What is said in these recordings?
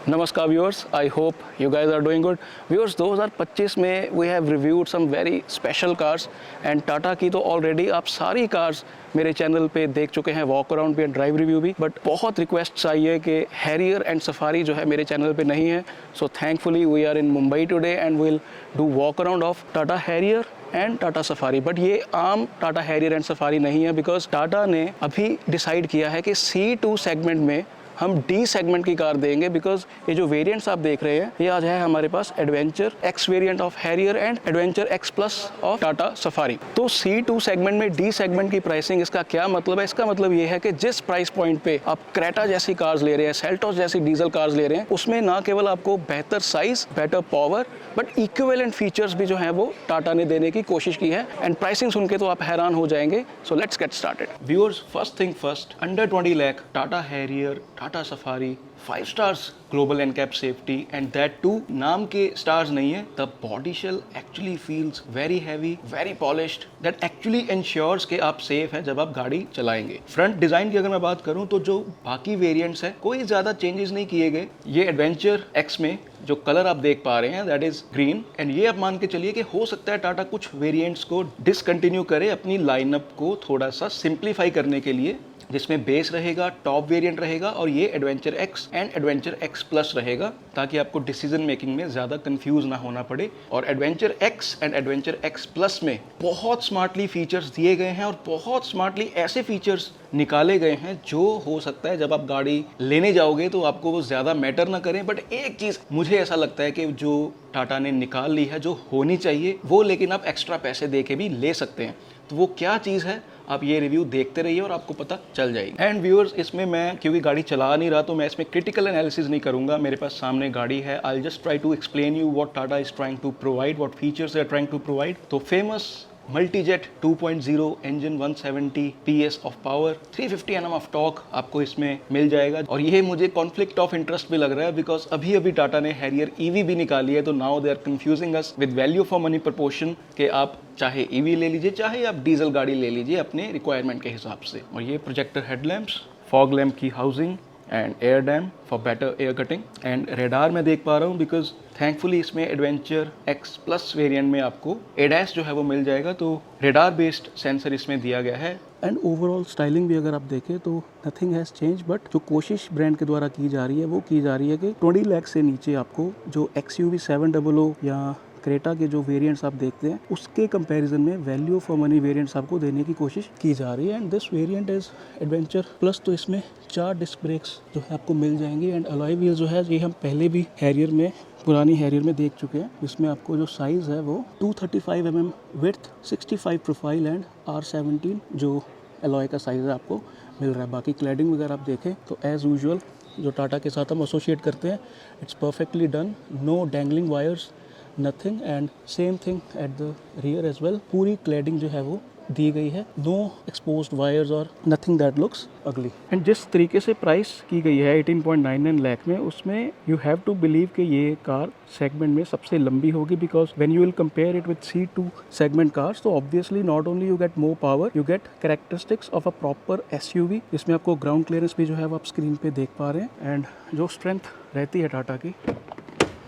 नमस्कार viewers, I hope you guys are doing good. Viewers 2025 में we have reviewed some very special cars and Tata की तो already आप सारी कार्स मेरे चैनल पे देख चुके हैं, वॉक अराउंड भी एंड ड्राइव रिव्यू भी। बट बहुत रिक्वेस्ट आई है कि हैरियर एंड सफारी जो है मेरे चैनल पे नहीं है। So thankfully we are in Mumbai today and will do walk around of Tata Harrier and Tata Safari. But ये आम टाटा हैरियर एंड सफारी नहीं है, बिकॉज टाटा ने अभी डिसाइड किया है कि C2 सेगमेंट में हम D सेगमेंट की कार देंगे। बिकॉज ये जो वेरिएंट्स आप देख रहे हैं ये आज है हमारे पास adventure X variant of Harrier and adventure X plus of Tata Safari. तो C2 सेगमेंट में D सेगमेंट की प्राइसिंग, इसका क्या मतलब है? इसका मतलब ये है कि जिस प्राइस पॉइंट पे आप क्रेटा जैसी कार्स ले रहे हैं, सेल्टोस जैसी डीजल कार्स ले रहे हैं, उसमें ना केवल आपको बेहतर size, better power, but equivalent features भी जो है वो टाटा ने देने की कोशिश की है। एंड प्राइसिंग सुन के तो आप हैरान हो जाएंगे। So let's get started. Viewers, first thing first, under 20 lakh Tata Harrier, Tata safari, 5 stars global NCAP safety and that too नाम के stars नहीं है। The body shell actually feels very heavy, very polished, that actually ensures कि आप safe हैं जब आप गाड़ी चलाएंगे। फ्रंट डिजाइन की अगर मैं बात करूं तो जो बाकी वेरिएंट्स हैं कोई ज्यादा चेंजेस नहीं किए गए। ये एडवेंचर एक्स में जो कलर आप देख पा रहे हैं दैट इज ग्रीन, एंड ये आप मान के चलिए कि हो सकता है टाटा कुछ वेरिएंट्स को डिसकंटिन्यू करे अपनी लाइनअप को थोड़ा सा सिंप्लीफाई करने के लिए, जिसमें बेस रहेगा, टॉप वेरिएंट रहेगा और ये adventure x and adventure X plus रहेगा, ताकि आपको डिसीजन मेकिंग में ज़्यादा कंफ्यूज ना होना पड़े। और adventure x and adventure X plus में बहुत स्मार्टली फीचर्स दिए गए हैं और बहुत स्मार्टली ऐसे फीचर्स निकाले गए हैं जो हो सकता है जब आप गाड़ी लेने जाओगे तो आपको वो ज़्यादा मैटर ना करें। बट एक चीज़ मुझे ऐसा लगता है कि जो टाटा ने निकाल ली है, जो होनी चाहिए वो, लेकिन आप एक्स्ट्रा पैसे दे के भी ले सकते हैं। तो वो क्या चीज़ है, आप ये रिव्यू देखते रहिए और आपको पता चल जाएगी। एंड व्यूअर्स, इसमें मैं क्योंकि गाड़ी चला नहीं रहा तो मैं इसमें क्रिटिकल एनालिसिस नहीं करूंगा। मेरे पास सामने गाड़ी है, I just try to explain you what Tata is trying to provide, what features they are trying to provide. तो famous Multijet 2.0 engine, 170 PS of power, 350 Nm of torque आपको इसमें मिल जाएगा। और ये मुझे कॉन्फ्लिक्ट ऑफ इंटरेस्ट भी लग रहा है, बिकॉज अभी टाटा ने हैरियर EV भी निकाली है। तो now they are confusing us with value for money proportion, कि आप चाहे EV ले लीजिए चाहे आप डीजल गाड़ी ले लीजिए अपने रिक्वायरमेंट के हिसाब से। और ये प्रोजेक्टर हेडलैम्प्स, फॉग लैम्प की housing and air dam for better air cutting, and radar मैं देख पा रहा हूँ बिकॉज थैंकफुली इसमें एडवेंचर एक्स प्लस वेरिएंट में आपको ADAS जो है वो मिल जाएगा। तो रेडार बेस्ड सेंसर इसमें दिया गया है। एंड ओवरऑल स्टाइलिंग भी अगर आप देखें तो नथिंग हैज़ चेंज, बट जो कोशिश ब्रांड के द्वारा की जा रही है वो की जा रही है कि 20 लाख से नीचे आपको जो XUV 700 या क्रेटा के जो वेरिएंट्स आप देखते हैं उसके कंपैरिजन में वैल्यू फॉर मनी वेरिएंट्स आपको देने की कोशिश की जा रही है। And this variant is adventure plus. तो इसमें 4 डिस्क ब्रेक्स जो है आपको मिल जाएंगी। एंड अलॉय व्हील जो है ये हम पहले भी हैरियर में, पुरानी हैरियर में देख चुके हैं। इसमें आपको जो साइज़ है वो 235 mm width, 65 profile and R17 जो अलॉय का साइज़ है आपको मिल रहा है। बाकी क्लैडिंग वगैरह आप देखें तो एज़ यूजुअल जो टाटा के साथ हम एसोसिएट करते हैं, it's perfectly done, no dangling wires, nothing. And same thing at the rear as well, पूरी क्लैडिंग जो है वो दी गई है, नो एक्सपोज्ड वायर्स और nothing that looks ugly. And जिस तरीके से प्राइस की गई है 18.99 लाख में, उसमें यू हैव टू बिलीव कि ये कार सेगमेंट में सबसे लंबी होगी, because when you will compare it with C2 segment cars तो obviously not only you get more power, you get characteristics of a proper SUV। इसमें आपको ग्राउंड क्लियरेंस भी जो है वो आप स्क्रीन पे देख पा रहे हैं। एंड जो स्ट्रेंथ रहती है टाटा की,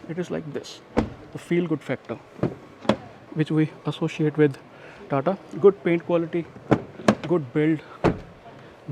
it is like this, the feel good factor which we associate with Tata. Good paint quality, good build,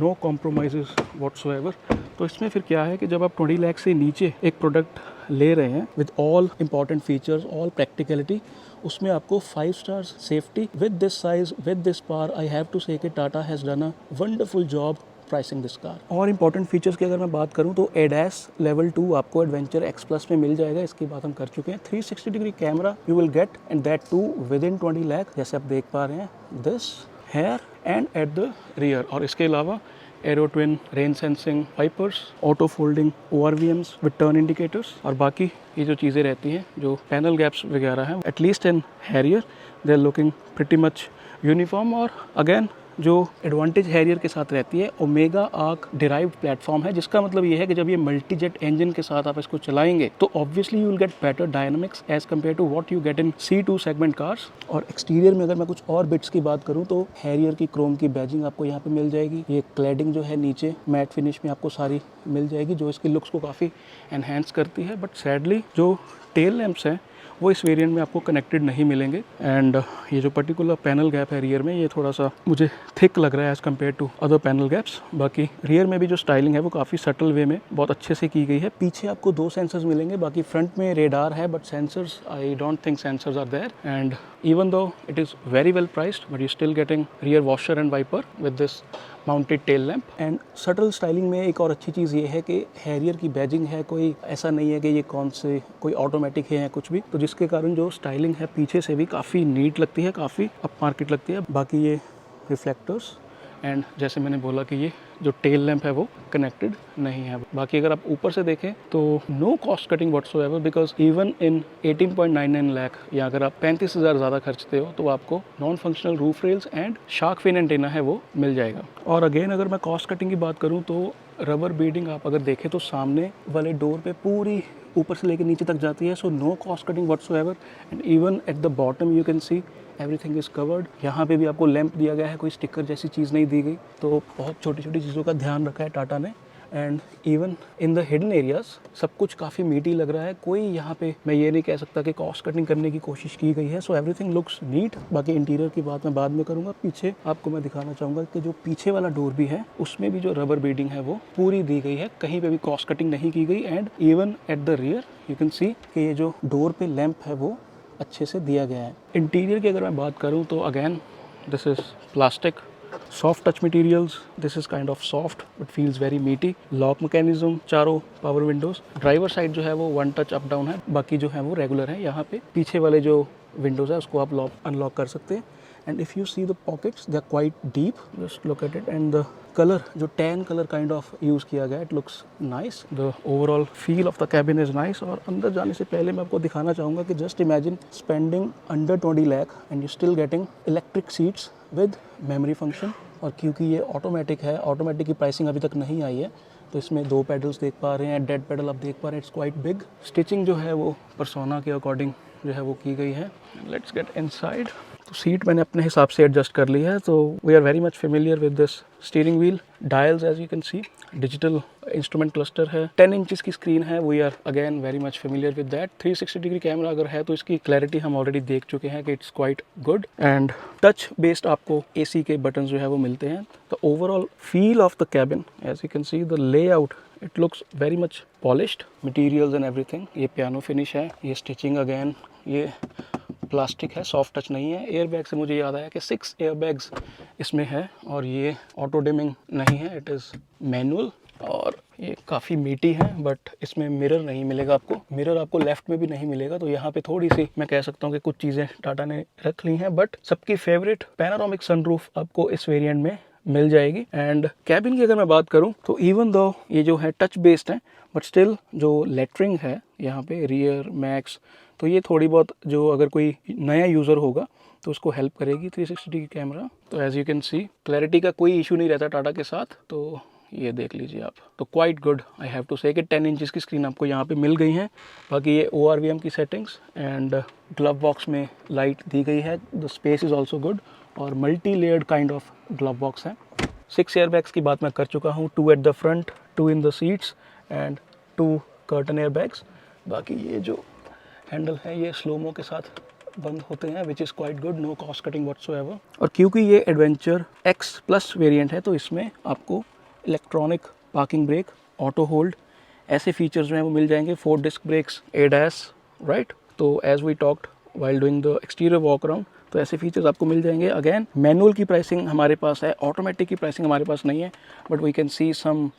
no compromises whatsoever. तो इसमें फिर क्या है कि जब आप 20 लाख से नीचे एक प्रोडक्ट ले रहे हैं with all important features, all practicality, उसमें आपको 5 stars safety with this size, with this power, I have to say कि Tata has done a wonderful job pricing this car. और इंपॉर्टेंट फीचर्स की अगर मैं बात करूं तो ADAS लेवल 2 आपको एडवेंचर एक्स प्लस में मिल जाएगा। इसकी बात हम कर चुके हैं। 360 degree camera you will get, and that too within 20 lakh, जैसे आप देख पा रहे हैं, this here and at the rear. और इसके अलावा aero twin rain sensing wipers, auto folding ORVMs with turn indicators, और बाकी ये जो चीज़ें रहती हैं, जो पैनल गैप्स वगैरह हैं, at least in Harrier they are looking pretty much uniform. और अगेन जो एडवांटेज हैरियर के साथ रहती है, ओमेगा आर्क डिराइव्ड प्लेटफॉर्म है, जिसका मतलब ये है कि जब ये मल्टी जेट इंजन के साथ आप इसको चलाएंगे तो obviously you will get better dynamics as compared to what you get in C2 segment cars. और एक्सटीरियर में अगर मैं कुछ और बिट्स की बात करूँ तो हैरियर की क्रोम की बैजिंग आपको यहाँ पे मिल जाएगी। ये क्लैडिंग जो है नीचे मैट फिनिश में आपको सारी मिल जाएगी, जो इसकी लुक्स को काफ़ी एनहेंस करती है। बट सैडली जो टेल लैंप्स हैं वो इस वेरिएंट में आपको कनेक्टेड नहीं मिलेंगे। एंड ये जो पर्टिकुलर पैनल गैप है रियर में, ये थोड़ा सा मुझे थिक लग रहा है as compared to other panel gaps. बाकी रियर में भी जो स्टाइलिंग है वो काफ़ी सटल वे में बहुत अच्छे से की गई है। पीछे आपको 2 सेंसर्स मिलेंगे, बाकी फ्रंट में रेडार है, but sensors I don't think sensors are there. And even though it is very well priced, but you're still getting rear washer and wiper with this mounted tail lamp। and subtle styling में एक और अच्छी चीज़ ये है कि Harrier की badging है, कोई ऐसा नहीं है कि ये कौन से कोई ऑटोमेटिक है या कुछ भी, तो जिसके कारण जो स्टाइलिंग है पीछे से भी काफ़ी नीट लगती है, काफ़ी अप मार्केट लगती है। बाकी ये रिफ्लेक्टर्स एंड जैसे मैंने बोला कि ये जो टेल लैंप है वो कनेक्टेड नहीं है। बाकी अगर आप ऊपर से देखें तो no cost cutting whatsoever, because even in 18.99 lakh या अगर आप 35,000 ज़्यादा खर्चते हो तो आपको non functional roof rails and shark fin antenna है वो मिल जाएगा। और अगेन अगर मैं कॉस्ट कटिंग की बात करूँ तो रबर बीडिंग आप अगर देखें तो सामने वाले डोर पे पूरी ऊपर से लेकर नीचे तक जाती है, so no cost cutting whatsoever. And even at the bottom you can see everything is covered. यहाँ पे भी आपको लैंप दिया गया है, कोई स्टिकर जैसी चीज़ नहीं दी गई, तो बहुत छोटी छोटी चीज़ों का ध्यान रखा है टाटा ने। And even in the hidden areas सब कुछ काफ़ी मीटी लग रहा है। कोई यहाँ पे मैं ये नहीं कह सकता कि कॉस्ट कटिंग करने की कोशिश की गई है। So everything looks neat. बाकी इंटीरियर की बात मैं बाद में करूँगा। पीछे आपको मैं दिखाना चाहूँगा कि जो पीछे वाला डोर भी है उसमें भी जो रबर बीडिंग है वो पूरी दी गई है, कहीं पे भी कॉस्ट कटिंग नहीं की गई। And even at the rear you can see कि ये जो डोर पे लैंप है वो अच्छे से दिया गया है। इंटीरियर की अगर मैं बात करूं तो again this is plastic, soft touch materials, this is kind of soft but feels very मीटी। लॉक मैकेनिज्म, चारों पावर विंडोज। ड्राइवर साइड जो है वो 1 टच अप डाउन है, बाकी जो है वो रेगुलर है। यहाँ पे पीछे वाले जो विंडोज़ है उसको आप लॉक अनलॉक कर सकते हैं। And if you see the pockets they are quite deep, just look at it. And the colour जो tan colour kind of use किया गया है, it looks nice. The overall feel of the cabin is nice. और अंदर जाने से पहले मैं आपको दिखाना चाहूँगा कि just imagine spending under 20 lakh and you still getting electric seats with memory function. और क्योंकि ये ऑटोमेटिक है, ऑटोमेटिक की प्राइसिंग अभी तक नहीं आई है, तो इसमें 2 पेडल्स देख पा रहे हैं, डेड पेडल आप देख पा रहे हैं। It's quite big. स्टिचिंग जो है वो पर्सोना के अकॉर्डिंग जो है वो की गई है। Let's get inside. तो सीट मैंने अपने हिसाब से एडजस्ट कर ली है। तो we are very much familiar with this steering wheel. Dials as you can see, digital instrument cluster है, 10 इंचेस की स्क्रीन है। We are again very much familiar with that. 360 degree camera अगर है तो इसकी क्लैरिटी हम ऑलरेडी देख चुके हैं कि it's quite good. And touch based आपको AC के बटन जो है वो मिलते हैं। तो overall feel of the cabin as you can see, the layout, it looks very much polished, materials and everything. ये पियानो फिनिश है, ये स्टिचिंग अगेन ये प्लास्टिक है, सॉफ्ट टच नहीं है। एयरबैग से मुझे याद आया कि 6 एयरबैग्स इसमें है और ये ऑटो डिमिंग नहीं है, इट इज़ मैनुअल। और ये काफ़ी मीटी है, बट इसमें मिरर नहीं मिलेगा आपको। मिरर आपको लेफ्ट में भी नहीं मिलेगा, तो यहाँ पे थोड़ी सी मैं कह सकता हूँ कि कुछ चीज़ें टाटा ने रख ली हैं। बट सबकी फेवरेट पैनारोमिक सनरूफ आपको इस वेरिएंट में मिल जाएगी। एंड कैबिन की अगर मैं बात करूँ तो इवन दो ये जो है टच बेस्ड है, बट स्टिल जो लेटरिंग है यहाँ पे रियर मैक्स, तो ये थोड़ी बहुत जो अगर कोई नया यूज़र होगा तो उसको हेल्प करेगी 360 की कैमरा। तो as you can see clarity का कोई इशू नहीं रहता टाटा के साथ, तो ये देख लीजिए आप। तो quite good, I have to say कि 10 इंचेस की स्क्रीन आपको यहाँ पे मिल गई है। बाकी ये ORVM की सेटिंग्स एंड ग्लव बॉक्स में लाइट दी गई है। The space is also good और multi layered kind of glove box है। 6 एयरबैग्स की बात मैं कर चुका हूँ, 2 at the front, 2 in the seats and 2 curtain airbags. बाकी ये जो हैंडल है ये स्लोमो के साथ बंद होते हैं, which is quite good, no cost cutting whatsoever. और क्योंकि ये एडवेंचर X+ वेरिएंट है तो इसमें आपको electronic parking brake, auto hold, ऐसे फीचर्स जो हैं वो मिल जाएंगे। 4 डिस्क ब्रेक्स, ADAS, राइट। तो as we talked while doing the exterior walk around, तो ऐसे फीचर्स आपको मिल जाएंगे। अगेन मैनुअल की प्राइसिंग हमारे पास है, ऑटोमेटिक की प्राइसिंग हमारे पास नहीं है, but we can see some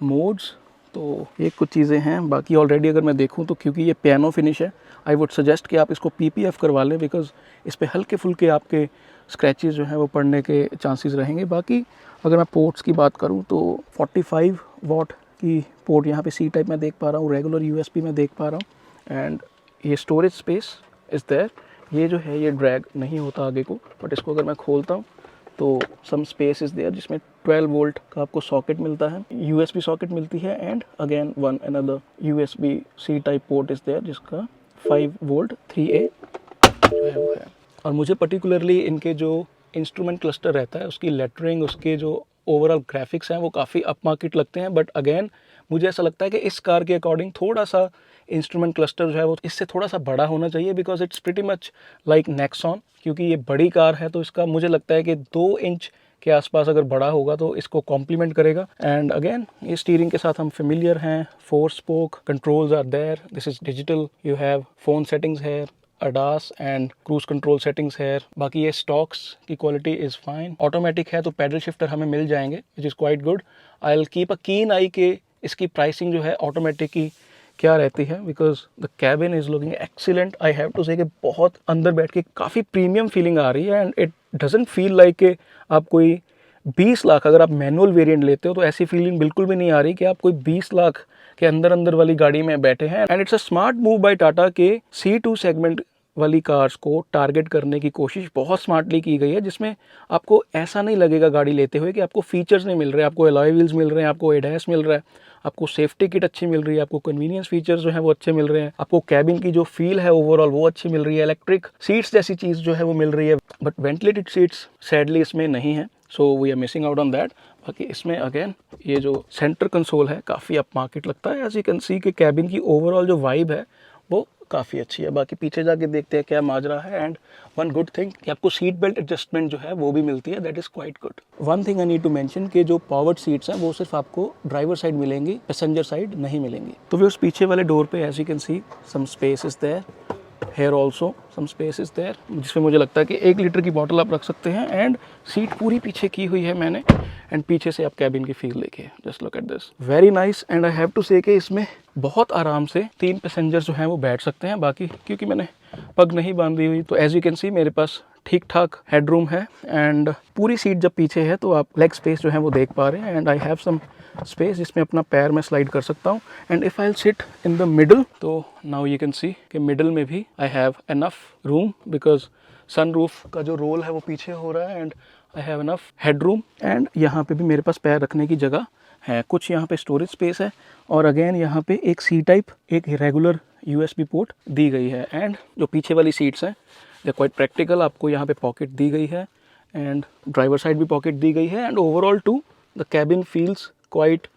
modes. तो ये कुछ चीज़ें हैं। बाकी ऑलरेडी अगर मैं देखूं तो क्योंकि ये पियानो फिनिश है, आई वुड सजेस्ट कि आप इसको PPF करवा लें, बिकॉज इस पर हल्के फुल्के आपके स्क्रैचेस जो हैं वो पड़ने के चांसेस रहेंगे। बाकी अगर मैं पोर्ट्स की बात करूं तो 45 वॉट की पोर्ट यहाँ पे C टाइप में देख पा रहा हूँ, रेगुलर USB में देख पा रहा हूँ। एंड ये स्टोरेज स्पेस इज़ देयर। ये जो है ये ड्रैग नहीं होता आगे को, बट इसको अगर मैं खोलता हूँ तो सम स्पेस इज़ देयर, जिसमें 12 वोल्ट का आपको सॉकेट मिलता है, USB सॉकेट मिलती है, and again one another USB C type port is there, जिसका 5 वोल्ट 3A जो है वो है। और मुझे पर्टिकुलरली इनके जो इंस्ट्रूमेंट क्लस्टर रहता है, उसकी लेटरिंग, उसके जो ओवरऑल ग्राफिक्स हैं वो काफ़ी अप मार्केट लगते हैं, बट अगेन मुझे ऐसा लगता है कि इस कार के अकॉर्डिंग थोड़ा सा इंस्ट्रूमेंट क्लस्टर जो है वो इससे थोड़ा सा बड़ा होना चाहिए, because it's pretty much like Nexon. क्योंकि ये बड़ी कार है तो इसका मुझे लगता है कि 2 इंच के आसपास अगर बड़ा होगा तो इसको कॉम्प्लीमेंट करेगा। एंड अगेन ये स्टीयरिंग के साथ हम फेमिलियर हैं, 4 spoke controls are there, this is digital, you have phone settings है, ADAS and cruise control settings है। बाकी ये स्टॉक्स की क्वालिटी इज़ फाइन। ऑटोमेटिक है तो पैडल शिफ्टर हमें मिल जाएंगे, विच is quite good. I will keep a कीन आई के इसकी प्राइसिंग जो है ऑटोमेटिक की क्या रहती है, because the cabin is looking excellent. I have to say कि बहुत अंदर बैठ के काफ़ी प्रीमियम फीलिंग आ रही है, and it doesn't feel like कि आप कोई 20 लाख, अगर आप मैनुअल वेरिएंट लेते हो तो ऐसी फीलिंग बिल्कुल भी नहीं आ रही कि आप कोई 20 लाख के अंदर वाली गाड़ी में बैठे हैं। And it's a smart move by Tata के C2 सेगमेंट वाली कार्स को टारगेट करने की कोशिश बहुत स्मार्टली की गई है, जिसमें आपको ऐसा नहीं लगेगा गाड़ी लेते हुए कि आपको फीचर्स नहीं मिल रहे, आपको अलॉय व्हील्स मिल रहे हैं, आपको ADAS मिल रहा है, आपको सेफ्टी किट अच्छी मिल रही है, आपको कन्वीनियंस फीचर्स जो है वो अच्छे मिल रहे हैं, आपको कैबिन की जो फील है ओवरऑल वो अच्छी मिल रही है, इलेक्ट्रिक सीट्स जैसी चीज़ जो है वो मिल रही है, बट वेंटिलेटेड सीट्स सैडली इसमें नहीं है, so we are missing out on that. बाकी इसमें अगेन ये जो सेंटर कंसोल है काफ़ी अप मार्केट लगता है, एज यू कैन सी कि कैबिन की ओवरऑल जो वाइब है वो काफ़ी अच्छी है। बाकी पीछे जाके देखते हैं क्या माजरा है। एंड वन गुड थिंग कि आपको सीट बेल्ट एडजस्टमेंट जो है वो भी मिलती है, that is quite good. One thing I need to mention कि जो पावर्ड सीट्स हैं वो सिर्फ आपको ड्राइवर साइड मिलेंगी, पैसेंजर साइड नहीं मिलेंगी। तो व्यूअर्स पीछे वाले डोर पे as you can see some space is there, here also some space is there, जिसमें मुझे लगता है कि 1 लीटर की बॉटल आप रख सकते हैं। एंड सीट पूरी पीछे की हुई है मैंने, एंड पीछे से आप कैबिन की फील देखिए, just look at this, very nice. And I have to say कि इसमें बहुत आराम से 3 पैसेंजर्स जो हैं वो बैठ सकते हैं। बाकी क्योंकि मैंने पग नहीं बांधी हुई तो एज यू कैन सी मेरे पास ठीक ठाक हेडरूम है, एंड पूरी सीट जब पीछे है तो आप लेग स्पेस जो है वो देख पा रहे हैं। And I have some space जिसमें अपना पैर मैं स्लाइड कर सकता हूँ। And if I will sit in the middle, तो नाउ यू कैन सी कि मिडल में भी I have enough room, because sunroof का जो रोल है वो पीछे हो रहा है, and I have enough headroom. And यहाँ पे भी मेरे पास पैर रखने की जगह है, कुछ यहाँ पे स्टोरेज स्पेस है, और अगेन यहाँ पे एक C टाइप एक रेगुलर USB पोर्ट दी गई है। एंड जो पीछे वाली सीट्स हैं दे क्वाइट प्रैक्टिकल, आपको यहाँ पे पॉकेट दी गई है, एंड ड्राइवर साइड भी पॉकेट दी गई है। And overall to the cabin feels quite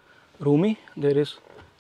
roomy, there is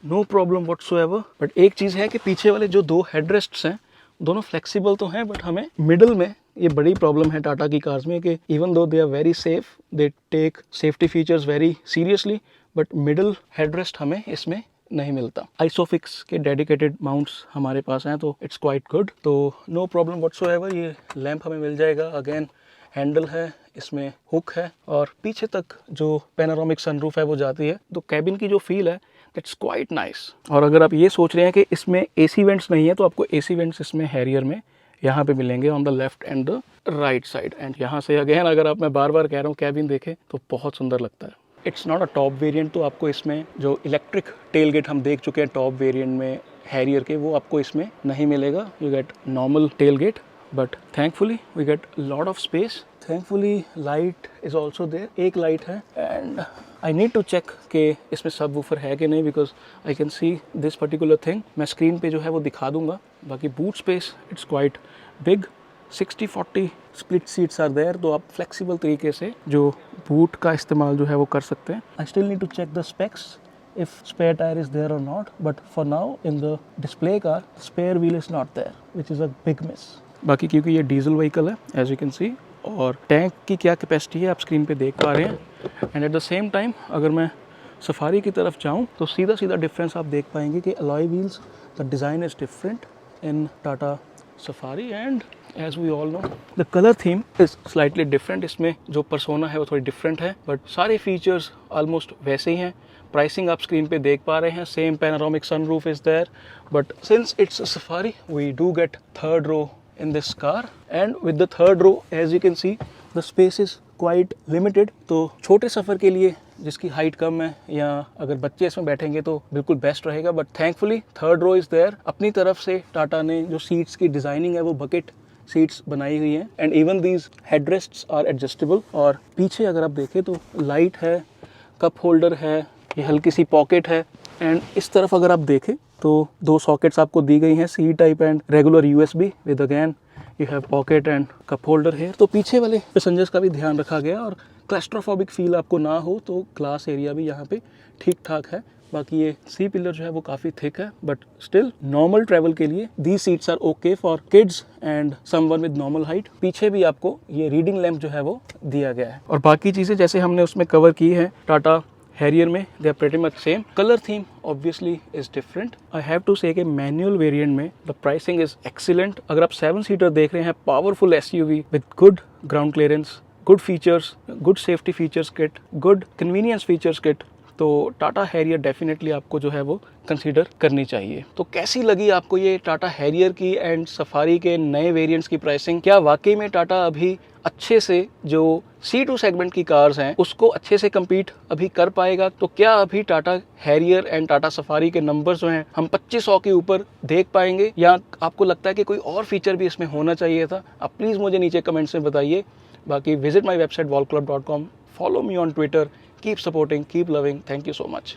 no problem whatsoever. But एक चीज़ है कि पीछे वाले जो 2 हेडरेस्ट्स हैं दोनों फ्लेक्सिबल तो हैं, बट हमें मिडल में ये बड़ी प्रॉब्लम है टाटा की कार्स में कि even though they are very safe, they take safety features very seriously, but middle headrest हमें इसमें नहीं मिलता। आइसोफिक्स के डेडिकेटेड माउंट्स हमारे पास हैं तो इट्स क्वाइट गुड, तो नो प्रॉब्लम व्हाटसोएवर। ये लैंप हमें मिल जाएगा, अगेन हैंडल है, इसमें हुक है, और पीछे तक जो पैनोरामिक सनरूफ है वो जाती है, तो कैबिन की जो फील है दैट्स क्वाइट नाइस। और अगर आप ये सोच रहे हैं कि इसमें AC वेंट्स नहीं है तो आपको AC वेंट्स इसमें हैरियर में यहाँ पे मिलेंगे on the left and the right side. And यहाँ से अगेन अगर आप, मैं बार बार कह रहा हूँ, कैबिन देखें तो बहुत सुंदर लगता है। It's not a top variant, तो आपको इसमें जो इलेक्ट्रिक टेल गेट हम देख चुके हैं टॉप वेरिएंट में हैरियर के, वो आपको इसमें नहीं मिलेगा। You get normal tailgate, but thankfully we get lot of space. Thankfully light is also there, एक लाइट है। And I need to check कि इसमें सब वूफर है कि नहीं, because I can see this particular thing, मैं screen पे जो है वो दिखा दूंगा। बाकी boot space it's quite big, 60-40 split seats are there, तो आप फ्लेक्सिबल तरीके से जो बूट का इस्तेमाल जो है वो कर सकते हैं। I still need to check the specs if spare tire is there or not, but for now in the display car spare wheel is not there, which is a big miss. बाकी क्योंकि ये diesel vehicle है as you can सी, और tank की क्या capacity है आप screen पे देख पा रहे हैं। And at the same time अगर मैं सफारी की तरफ जाऊँ तो सीधा सीधा डिफरेंस आप देख पाएंगे कि alloy wheels the design is different in Tata Safari, and as we all know the colour theme is slightly different. इसमें जो पर्सोना है वो थोड़ी डिफरेंट है, बट सारे फीचर्स ऑलमोस्ट वैसे ही हैं। प्राइसिंग आप स्क्रीन पे देख पा रहे हैं, same panoramic sunroof is there, but since it's Safari we do get third row in this car, and with the third row as you can see the space is quite limited। तो छोटे सफ़र के लिए जिसकी height कम है या अगर बच्चे इसमें बैठेंगे तो बिल्कुल बेस्ट रहेगा, but thankfully third row is there. अपनी तरफ से टाटा ने जो सीट्स की डिज़ाइनिंग है वो बकेट सीट्स बनाई हुई हैं and even these headrests are adjustable. और पीछे अगर आप देखें तो लाइट है, कप होल्डर है, ये हल्की सी पॉकेट है एंड इस तरफ अगर आप देखें तो 2 सॉकेट्स आपको दी गई हैं, C type and regular USB with again you have pocket and cup holder है। तो पीछे वाले पैसेंजर्स का भी ध्यान रखा गया और क्लैस्ट्रोफोबिक फील आपको ना हो तो ग्लास एरिया भी यहाँ पे ठीक ठाक है। बाकी ये सी पिलर जो है वो काफ़ी थिक है बट स्टिल नॉर्मल ट्रैवल के लिए the seats are okay for kids and someone with normal height. पीछे भी आपको ये रीडिंग लैम्प जो है वो दिया गया है और बाकी चीज़ें जैसे हमने उसमें कवर की है टाटा हैरियर में, they are pretty much same. Colour theme obviously is different. I have to say कि मैनुअल वेरिएंट में द प्राइसिंग इज एक्सीलेंट। अगर आप 7 सीटर देख रहे हैं, powerful SUV with good ground clearance, good features, good safety features kit, good convenience features kit, तो Tata Harrier definitely आपको जो है वो कंसीडर करनी चाहिए। तो कैसी लगी आपको ये टाटा हैरियर की एंड सफारी के नए वेरिएंट्स की प्राइसिंग? क्या वाकई में टाटा अभी अच्छे से जो C2 सेगमेंट की कार्स हैं उसको अच्छे से compete अभी कर पाएगा? तो क्या अभी Tata Harrier and Tata safari के नंबर्स जो हैं हम 2500 के ऊपर देख पाएंगे, या आपको लगता है कि कोई और फीचर भी इसमें होना चाहिए था? आप प्लीज़ मुझे नीचे कमेंट्स में बताइए। बाकी visit my website wallclub.com, follow me on Twitter, keep supporting, keep loving, thank you so much.